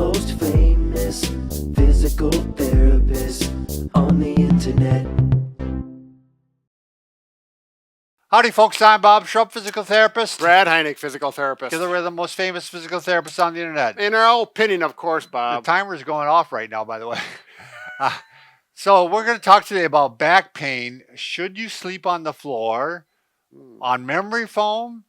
most famous physical therapist on the internet. Howdy, folks. I'm Bob Schrupp, physical therapist. Brad Heineck, physical therapist. Together we're the most famous physical therapists on the internet. In our opinion, of course, The Bob. timer's going off right now, by the way. So we're going to talk today about back pain. Should you sleep on the floor, on memory foam?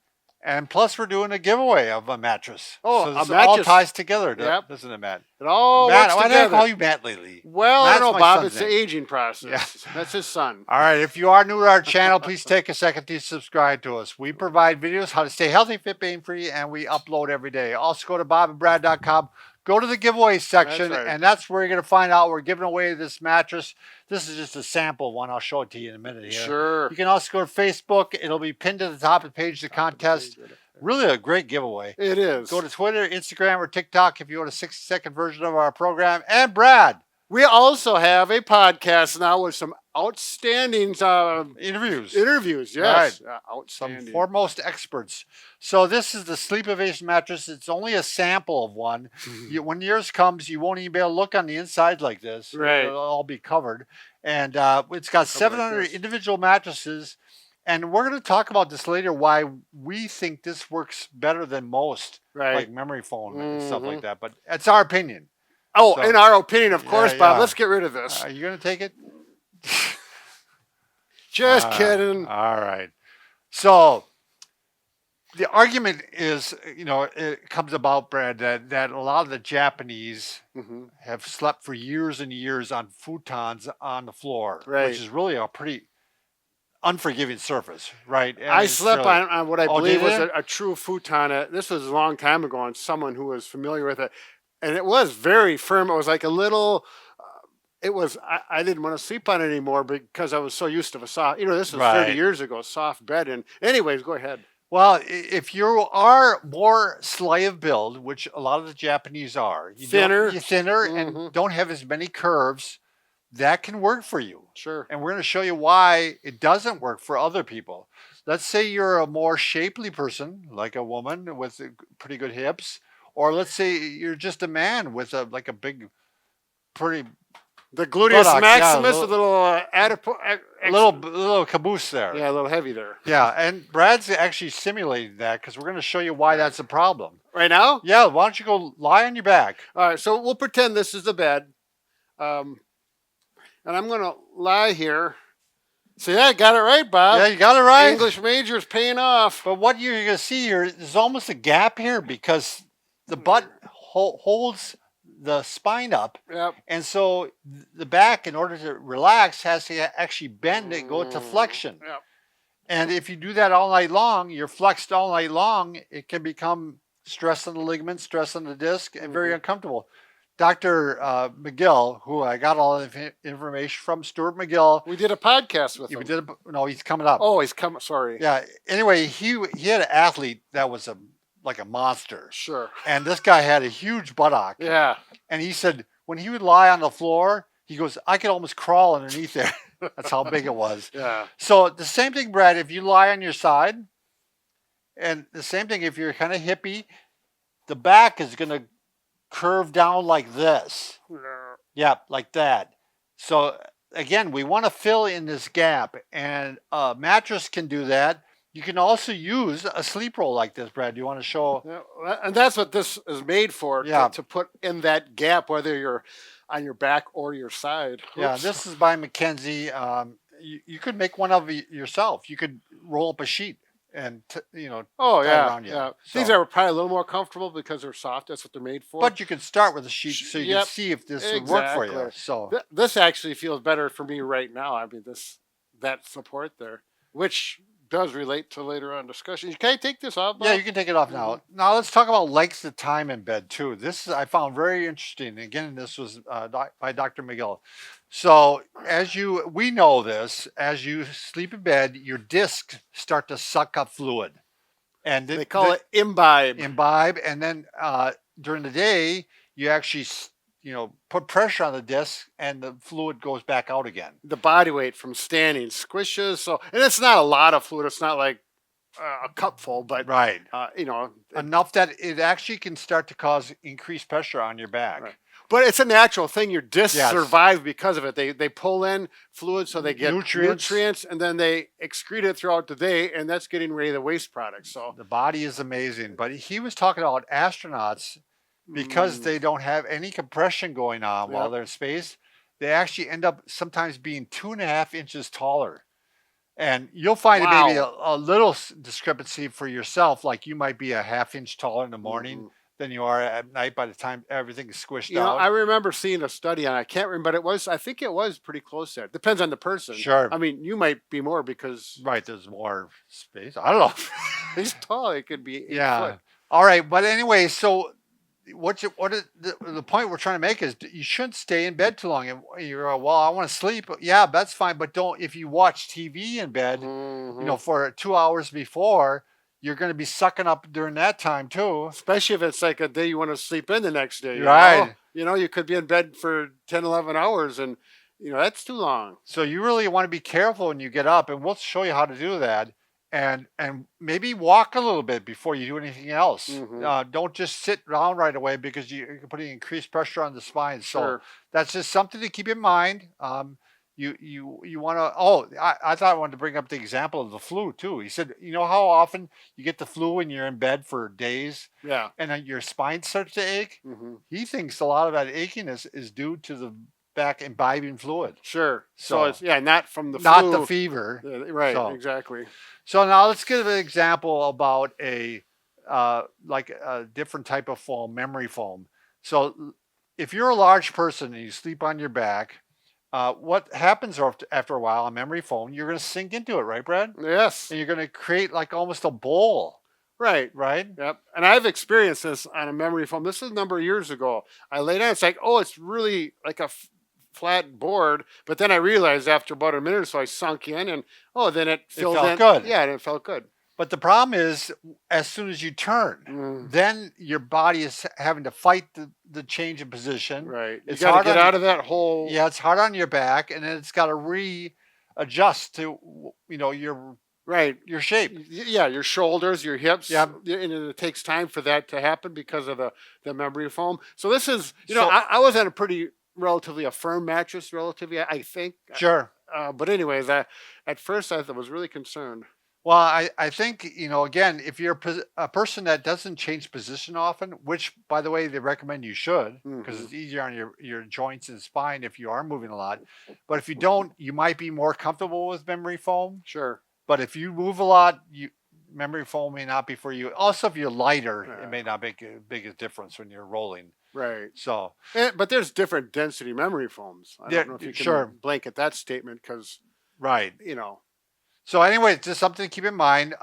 And plus, we're doing a giveaway of a mattress. Oh, so this a mattress. all ties together, Yep. doesn't it, Matt? It all Matt, works why together. did I call you Matt lately? Well, Matt's I don't my know, Bob. son's It's the name. aging process. Yeah. That's his son. All right, if you are new to our channel, please take a second to subscribe to us. We provide videos how to stay healthy, fit, pain-free, and we upload every day. Also, go to bobandbrad.com, go to the giveaway section, That's right. and that's where you're going to find out we're giving away this mattress. This is just a sample one. I'll show it to you in a minute here. Sure. You can also go to Facebook. It'll be pinned to the top of the page, the contest. Really a great giveaway. It is. Go to Twitter, Instagram, or TikTok if you want a 60-second version of our program. And Brad, We also have a podcast now with some outstanding interviews. interviews. Yes. Some Outstanding. foremost experts. So this is the Sleep Ovation mattress. It's only a sample of one. When yours comes, you won't even be able to look on the inside like this. Right. It'll all be covered. And it's got 700 this. individual mattresses. And we're going to talk about this later, why we think this works better than most, Right. like memory foam and stuff like that. But it's our opinion. Oh, So- in our opinion, of course, Yeah, Bob. yeah. Let's get rid of this. Are you going to take it? Just kidding. All right. So the argument is, it comes about, Brad, that a lot of the Japanese Mhm. have slept for years and years on futons on the floor, Right. which is really a pretty unforgiving surface, right? And I it's slept really- on what I Oh, believe did was you? a true futon. This was a long time ago, and someone who was familiar with it, and it was very firm. It was like a little. It was. I didn't want to sleep on it anymore because I was so used to a soft. This was 30 Right. years ago, soft bed. And anyways, go ahead. Well, if you are more slight of build, which a lot of the Japanese are, Thinner. you're thinner and Mhm. don't have as many curves, that can work for you. Sure. And we're going to show you why it doesn't work for other people. Let's say you're a more shapely person, like a woman with pretty good hips, or let's say you're just a man with a big, pretty The gluteus Buttocks, maximus, yeah, a little little caboose there. yeah, a little heavy there. Yeah, and Brad's actually simulating that because we're going to show you why that's a problem. Right now. Yeah, why don't you go lie on your back? All right. So we'll pretend this is the bed, and I'm gonna lie here. See, I got it right, Bob. Yeah, you got it right. English major's paying off. But what you're going to see here is almost a gap here because the butt holds the spine up. Yep. And so the back, in order to relax, has to actually bend and go to flexion. Yep. And if you do that all night long, you're flexed all night long, it can become stress on the ligaments, stress on the disc, and very uncomfortable. Dr. McGill, who I got all the information from, Stuart McGill. We did a podcast with him. No, he's coming up. Oh, he's coming. Sorry. Yeah. Anyway, he had an athlete that was like a monster. Sure. And this guy had a huge buttock. Yeah. And he said when he would lie on the floor, he goes, I could almost crawl underneath there. That's how big it was. Yeah. So the same thing, Brad, if you lie on your side, and the same thing if you're kind of hippie, the back is going to curve down like this. Yeah, like that. So again, we want to fill in this gap, and a mattress can do that. You can also use a sleep roll like this, Brad. Do you want to show? Yeah, and that's what this is made for. Yeah. To put in that gap, whether you're on your back or your side. Yeah, Oops. this is by Mackenzie. You could make one of yourself. You could roll up a sheet and Oh tie yeah. around you. Yeah. So- These are probably a little more comfortable because they're soft. That's what they're made for. But you can start with a sheet so you can Yep, see if this would work for you. exactly. So This actually feels better for me right now. I mean, that support there, which does relate to later on discussion. Can I take this off? Bob? yeah, you can take it off now. Now let's talk about length of time in bed too. This I found very interesting. Again, this was by Dr. McGill. So we know this, as you sleep in bed, your discs start to suck up fluid, and They call it imbibe. imbibe, and then during the day you actually put pressure on the disc and the fluid goes back out again. The body weight from standing squishes. So, and it's not a lot of fluid. It's not like a cupful, but Right. you know, Enough that it actually can start to cause increased pressure on your back. right. But it's a natural thing. Your discs Yes. survive because of it. They pull in fluid, so they get Nutrients. nutrients, and then they excrete it throughout the day, and that's getting rid of the waste products. So The body is amazing. But he was talking about astronauts because they don't have any compression going on while Yep. they're in space. They actually end up sometimes being 2.5 inches taller. And you'll find it maybe a little discrepancy for yourself, like you might be a half inch taller in the morning than you are at night by the time everything is squished You know, out. I remember seeing a study on. I can't remember, but it was. I think it was pretty close there. Depends on the person. Sure. I mean, you might be more because Right, there's more space. I don't know. he's tall. It could be 8 Yeah. foot. All right, but anyway, so what is the point we're trying to make is you shouldn't stay in bed too long. And you're well, I want to sleep. Yeah, that's fine, but don't if you watch TV in bed, you know, for 2 hours before, you're going to be sucking up during that time too. Especially if it's like a day you want to sleep in the next day. You Right. know? You know, you could be in bed for 10, 11 hours, and you know that's too long. So you really want to be careful when you get up, and we'll show you how to do that. And maybe walk a little bit before you do anything else. Don't just sit down right away because you're putting increased pressure on the spine. So Sure. that's just something to keep in mind. You want to. Oh, I thought I wanted to bring up the example of the flu too. He said, you know how often you get the flu when you're in bed for days, Yeah. and then your spine starts to ache. hmm He thinks a lot of that achiness is due to the back imbibing fluid, Sure. So, So- it's not from the not flu. the fever. Right. So- Exactly. So now let's give an example about like a different type of foam, memory foam. So if you're a large person and you sleep on your back, what happens after a while on memory foam? You're going to sink into it, right, Brad? Yes. And you're going to create like almost a bowl, Right. right? Yep. And I've experienced this on a memory foam. This is a number of years ago. I lay down. It's like, oh, it's really like a flat board. But then I realized after about a minute or so, I sunk in, and then it filled felt in. good. Yeah, and it felt good. But the problem is, as soon as you turn, then your body is having to fight the change in position. Right. You It's got hard to get on- out of that hole. Yeah, it's hard on your back, and then it's got to readjust to your shape. Yeah, your shoulders, your hips. Yeah. And it takes time for that to happen because of the memory foam. So this is, So- I was on a relatively a firm mattress, I think. Sure. But anyways, at first I was really concerned. Well, I think, again, if you're a person that doesn't change position often, which, by the way, they recommend you should, because it's easier on your joints and spine if you are moving a lot. But if you don't, you might be more comfortable with memory foam. Sure. But if you move a lot, memory foam may not be for you. Also, if you're lighter, Yeah. it may not make a big difference when you're rolling. Right. So, But there's different density memory foams. I Yeah, don't know if you can sure. blanket that statement because, right. So anyway, just something to keep in mind.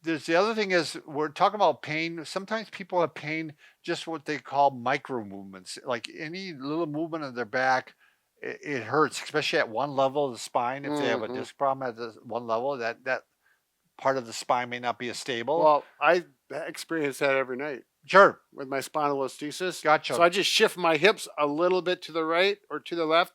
There's the other thing is we're talking about pain. Sometimes people have pain, just what they call micro movements, like any little movement of their back, it hurts, especially at one level of the spine. If they have a disc problem at one level, that part of the spine may not be as stable. well, I experience that every night Sure, with my spondylolisthesis. Gotcha. So I just shift my hips a little bit to the right or to the left,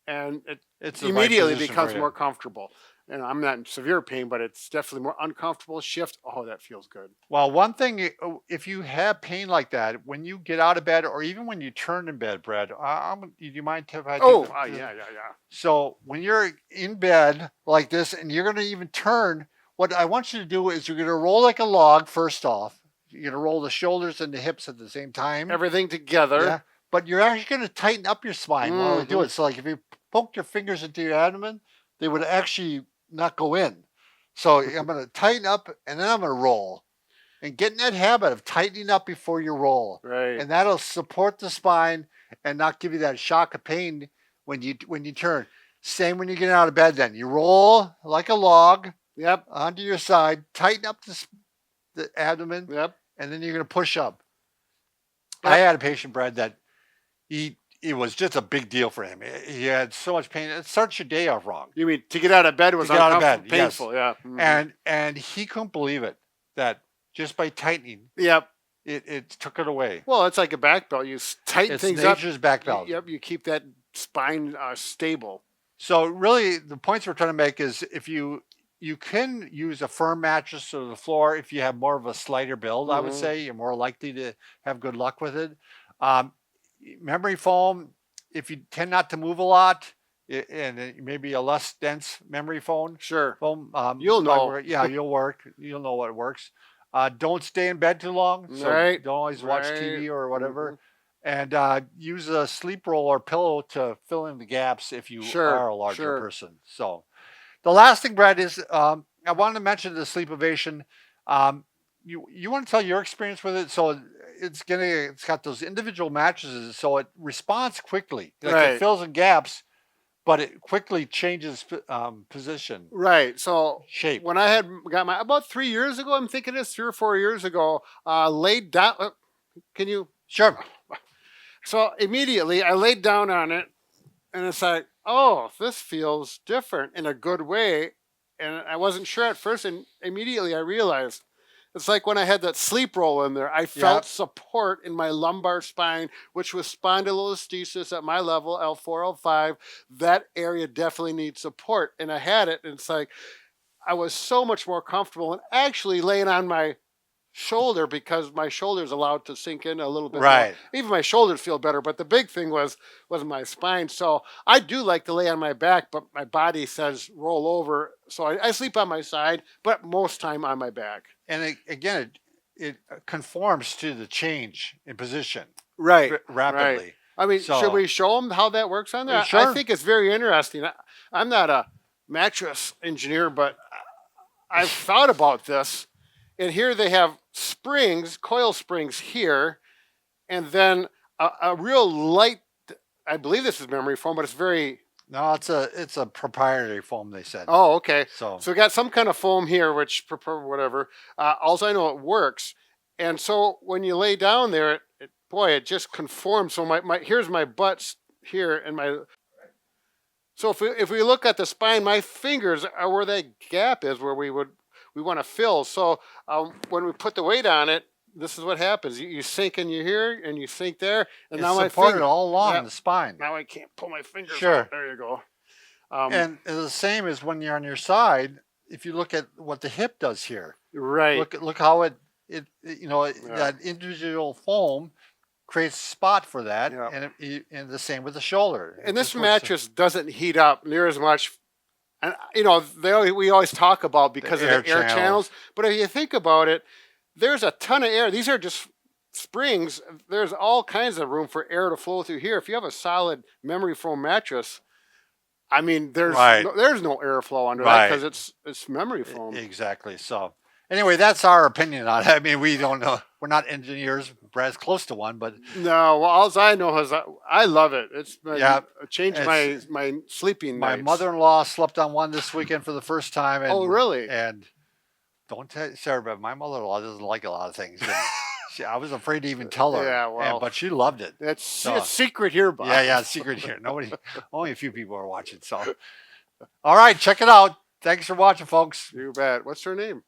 and it it's the right immediately position for becomes you. more comfortable. And I'm not in severe pain, but it's definitely more uncomfortable. Shift. Oh, that feels good. Well, one thing, if you have pain like that, when you get out of bed, or even when you turn in bed, Brad, do you mind if I? Oh, take yeah. So when you're in bed like this, and you're going to even turn, what I want you to do is you're going to roll like a log. First off, you're going to roll the shoulders and the hips at the same time. Everything together. Yeah, but you're actually going to tighten up your spine while you do it. So, like if you poked your fingers into your abdomen, they would actually not go in. So I'm going to tighten up, and then I'm going to roll, and get in that habit of tightening up before you roll, Right. and that'll support the spine and not give you that shock of pain when you turn. Same when you get out of bed. Then you roll like a log Yep. onto your side, tighten up the abdomen, Yep. and then you're going to push up. I had a patient, Brad, that it was just a big deal for him. He had so much pain. It starts your day off wrong. You mean to get out of bed was To get out of uncomfortable, bed, yes. painful? Yeah. Mhm. And he couldn't believe it, that just by tightening, Yep. it took it away. Well, it's like a back belt. You tighten It's things up. nature's back belt. Yep. You keep that spine stable. So really, the points we're trying to make is if you you can use a firm mattress to the floor if you have more of a slighter build. I would Mhm. say you're more likely to have good luck with it. Um, Memory foam, if you tend not to move a lot, and maybe a less dense memory Sure. foam, You'll might know. work. Yeah, you'll work. You'll know what works. Don't stay in bed too long, so Right. don't always watch Right. TV or whatever. Mhm. And use a sleep roll or pillow to fill in the gaps if you Sure. are a larger Sure. person. So the last thing, Brad, is I wanted to mention the sleep ovation. You want to tell your experience with it? So it's got those individual mattresses, so it responds quickly. Like it Right. fills in gaps, but it quickly changes position, Right. So shape. when I had got my about 3 years ago, I'm thinking it's 3 or 4 years ago, laid down. Can you? Sure. So immediately I laid down on it, and it's like, oh, this feels different in a good way. And I wasn't sure at first, and immediately I realized it's like when I had that sleep roll in there, I felt Yep. support in my lumbar spine, which was spondylolisthesis at my level, L4, L5. That area definitely needs support. And I had it, and it's like I was so much more comfortable and actually laying on my shoulder because my shoulder's allowed to sink in a little bit more. Right. Even my shoulders feel better, but the big thing was my spine. So I do like to lay on my back, but my body says roll over. So I sleep on my side, but most time on my back. And again, it conforms to the change in position Right. rapidly. I mean, So- should we show them how that works on there? I Sure. think it's very interesting. I'm not a mattress engineer, but I've thought about this. And here they have springs, coil springs here, and then a real light. I believe this is memory foam, but it's very. No, it's a proprietary foam. They said. Oh, okay. So So we got some kind of foam here, which whatever. Also, I know it works, and so when you lay down there, boy, it just conforms. So my here's my butt here, and my. So if we look at the spine, my fingers are where that gap is, where we want to fill. So when we put the weight on it, this is what happens. You sink in here, and you sink there, and it's now my supported finger. all along Yeah. the spine. Now I can't pull my fingers Sure. out. There you go. And the same as when you're on your side. If you look at what the hip does here, Right. look how it that individual foam creates a spot for that, Yeah. and the same with the shoulder. It And this just works- mattress doesn't heat up near as much. And we always talk about because of air the air channels. channels. But if you think about it, there's a ton of air. These are just springs. There's all kinds of room for air to flow through here. If you have a solid memory foam mattress, I mean, there's Right. there's no airflow under that Right. because it's memory foam. Exactly. So anyway, that's our opinion on it. I mean, we don't know. We're not engineers. Brad's close to one, but No, well, all I know is I love it. It's Yeah, changed it's- my sleeping my nights. mother-in-law slept on one this weekend for the first time. And, Oh, really? And don't tell Sarah, but my mother-in-law doesn't like a lot of things. And I was afraid to even tell her. Yeah, well. but she loved it. It's No. it's secret here, Bob. Yeah, secret here. Nobody, only a few people are watching. So, all right, check it out. Thanks for watching, folks. You bet. What's her name?